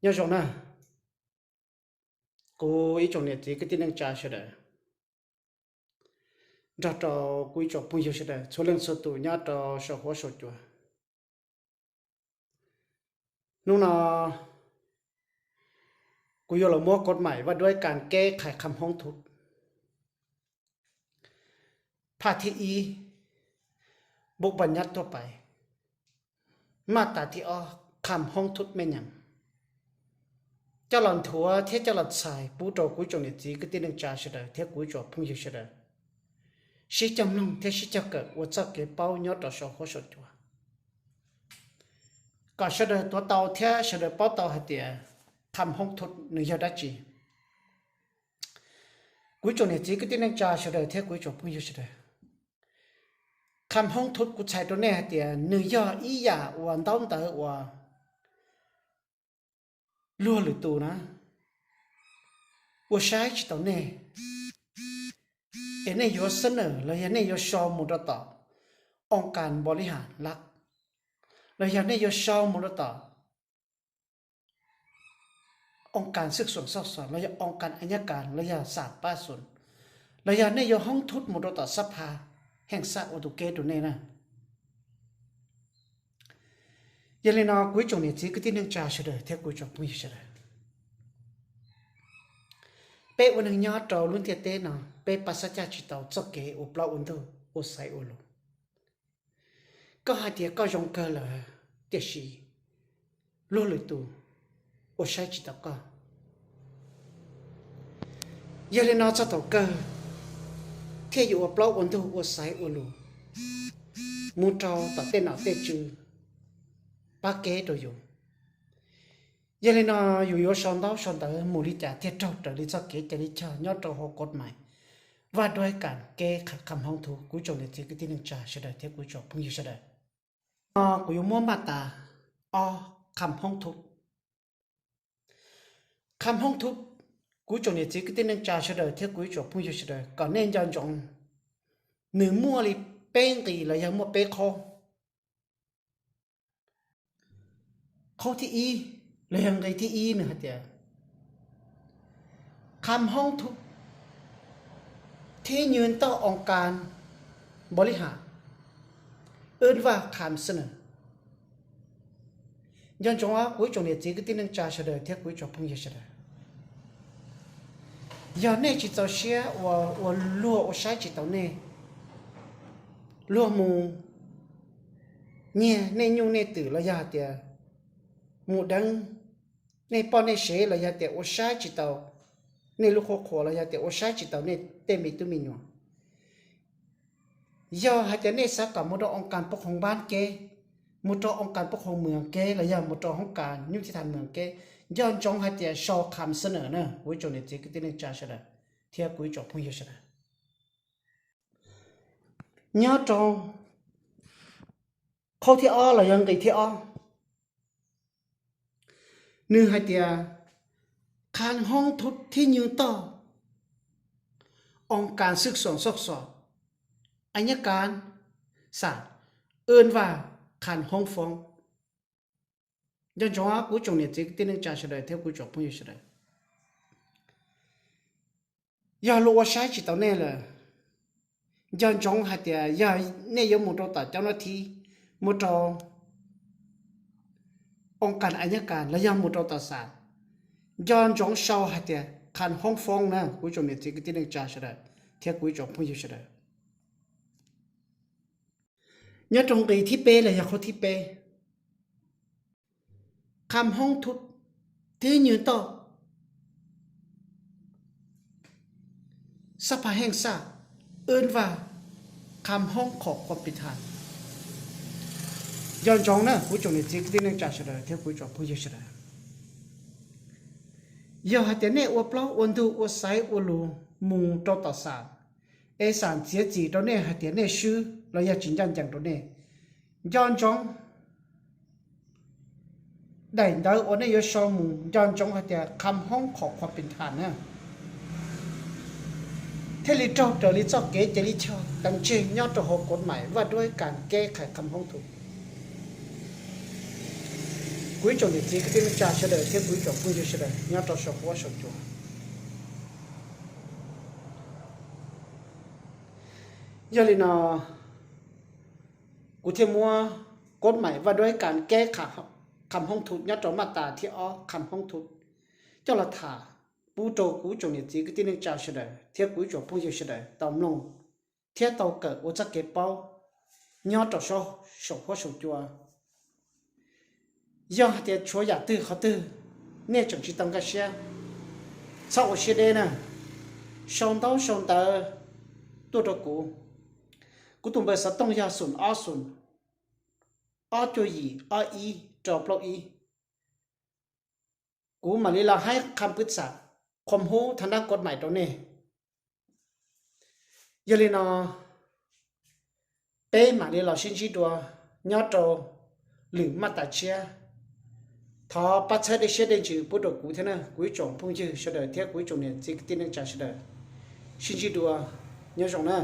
nhớ rồi nè cô ý trong này thì cái tin năng trả sẽ đấy ra trò quý trò bây giờ sẽ đấy số lượng số tuổi nhớ trò số hóa số chùa lúc nào cô yêu là mua cột mày vàด้วยการแก้ไขคำห้องทุกภาคที่อีบุกบัญญัติทั่วไปมาตราที่อคำห้องทุกไม่ยังเจ้าหลังถัวเที่เจ้าหลังสายปูโตกุ้ยจงเนี่ยจีก็ตีนึงจ่าเสด็จเที่กุ้ยจอพุ่งอยู่เสด็จสิจำลงเที่สิจะเกิดว่าจะเก็บเป้ายอดต่อสองหัวสดจัวก็เสด็จตัวเตาเที่เสด็จเป้าเตาหัดเดียคำห้องทุกหนึ่งยอดจีกุ้ยจงเนี่ยจีก็ตีนึงจ่าเสด็จเที่กุ้ยจอพุ่งอยู่เสด็จคำห้องทุกกุศลตัวเนี่ยหัดเดียหนึ่งยอดอีหยาวันต้นเตอว่าลัวหรือตูนะว่าใช้จิตตัวเนี่ยเอ็นเนี่ยยศเสนอแล้วยันเนี่ยยศชอบมุดต่อองค์การบริหารรักแล้วยันเนี่ยยศชอบมุดต่อองค์การศึกษาสอบสวนแล้วยันองค์การอัยการแล้วยันศาสตร์ป้าส่วนแล้วยันเนี่ยยศห้องทุนมุดต่อสภาแห่งศาสตร์อุตุเกตัวเนี่ยนะยันเลยนะกุ้ยจงเนี่ยที่ก็ที่นึงจ่าเฉยเท่ากุ้ยจงพุ่งเฉยเป๊ะวันหนึ่งยอดเราลุ้นเทียเต้นะเป๊ะปัสจัยจิตเราจะเกะอุปราอุนทุอุสัยอุลุก็หาเดียก็ยงเกลือเดียชีลุ้นเลยตัวอุสัยจิตก็ยันเลยนะจะตัวเกอเที่ยวอุปราอุนทุอุสัยอุลุมูเจ้าตัดเต้นเอาเตจูปากเกะตัวอยู่giờ này nóอยู่สอนเตอมูลิจ่าเทียบเท่าแต่ลิจ่าเกจะลิจ่ายอดตัวหกกฎหมายว่าด้วยการแก้ขัดคำห้องถูกกูจงเนี่ยที่ก็ที่หนึ่งจ่าเสด็จเทียบกูจงพุ่งอยู่เสด็จกูอยู่มั่วมาตาคำห้องทุกคำห้องทุกกูจงเนี่ยที่ก็ที่หนึ่งจ่าเสด็จเทียบกูจงพุ่งอยู่เสด็จก่อนเน้นย้อนจงหนึ่งมั่วลิเป้งตีแล้วยังมั่วเป้คอที่อีเลยยังไงที่อีเนี่ยฮะเดียคำห้องทุกที่ยืนต่อองค์การบริหารเอื้นว่าคำเสนอย้อนจงว่ากุ้ยจงเนี่ยจีก็ที่นึงจ่าเฉลยเทียกุ้ยจงพุ่งเฉลยย้อนเนี่ยจิตเราเชื่อว่าลัวใช้จิตเราเนี่ยลัวมูเนี่ยในยูเนี่ยตื่นระยะเดียมูดังในปอนในเชลยาเตอใช้จิตเอาในลูกขอลยาเตอใช้จิตเอาในเต็มตุมินวย่อให้แต่ในสักกับมุดองค์การปกครองบ้านเกมุดองค์การปกครองเมืองเกลยามุดองค์การยุติธรรมเมืองเกย้อนจงให้แต่ชอคำเสนอเนอะวิจารณ์จิตก็ที่นึกจ่าเฉลยเทียบกุยจบพุ่งเฉลยย้อนจงเขาที่อ้อลยังไงที่อ้อนึ่งให้เตียคานห้องทุกที่ยืนต่อองค์การศึกษาสอบสอบอัยการศาลเอิ้นว่าคานห้องฟ้องย้อนจงว่ากูจงเนี่ยจิกที่นึงจ่าเฉลยเท่ากูจบพุ่งเฉลยอย่ารู้ว่าใช้จิตเอาแน่เลยย้อนจงให้เตียอย่าเนี่ยยมุดต่อเจ้าหน้าที่มุดองค์การอัยการและยังมุดต่อศาลย้อนจงเศร้าให้เตียคันห้องฟ้องนะกูจงเนี่ยที่นึงจ่าเฉลยเทียกูจงพุ่งเฉลยย้อนจงกีที่เป้เลยอย่าเขาที่เป้คำห้องทุกที่ยืนต่อสภาแห่งชาติเอิ้นว่าคำห้องขอความเป็นธรรมย้อนจงนะกูจงเนี่ยที่นึงจ่าเฉลยเทียกูจงพุ่งเฉลยอย่าให้แต่เนี่ยอวบเล่าอวนดูอวดใสอวลูมุงต่อสารสารเสียจีตัวเนี่ยให้แต่เนี่ยชื่อเราอยากจริงจังจังตัวเนี่ยย้อนจงได้ดาวอวนเนี่ยยศชมุงย้อนจงให้แต่คำห้องขอความเป็นธรรมนะเทลิจอเดลิจอเกจลิชอตั้งเชยยอดตัวหกกฎหมายว่าด้วยการแก้ไขคำห้องถูกกู quý chồng thì chỉ cái tiếng cha sẽ đời thế quý chồng cũng sẽ đời nhớ cho sọc quá sọc chùa giờ thì nó cụ thể mua cốt mày và đốiการแก้คำห้องทุนnhớ cho mặt ta thì óคำห้องทุนcho là thả bù trâu cú chồng thì chỉ cái tiếng cha sẽ đời thế quý chồng cũng sẽ đời tàu nông thế tàu cỡ ô chắc cái bao nhớ cho sọc quá sọc chùa giờ thì chúa giả tư khó tư nên chẳng chỉ tâm cái xe sau xe đây nè xong tao tôi đâu cú tụi bây giờ tông ra sùn ở cho gì ở y cho bao y cú mà là hai cam quyết sát không hố thằng đang cột mày đó nè giờ lên nó bé mà là xin chỉ đùa nhớ cho lử mặt ta chia thọ bắt xe đi xe đến chữ bút đồ cũ thế này quý chồng phong chữ sẽ đợi theo quý chồng này chỉ tin được trả sẽ đợi xin chỉ đùa nhớ chồng này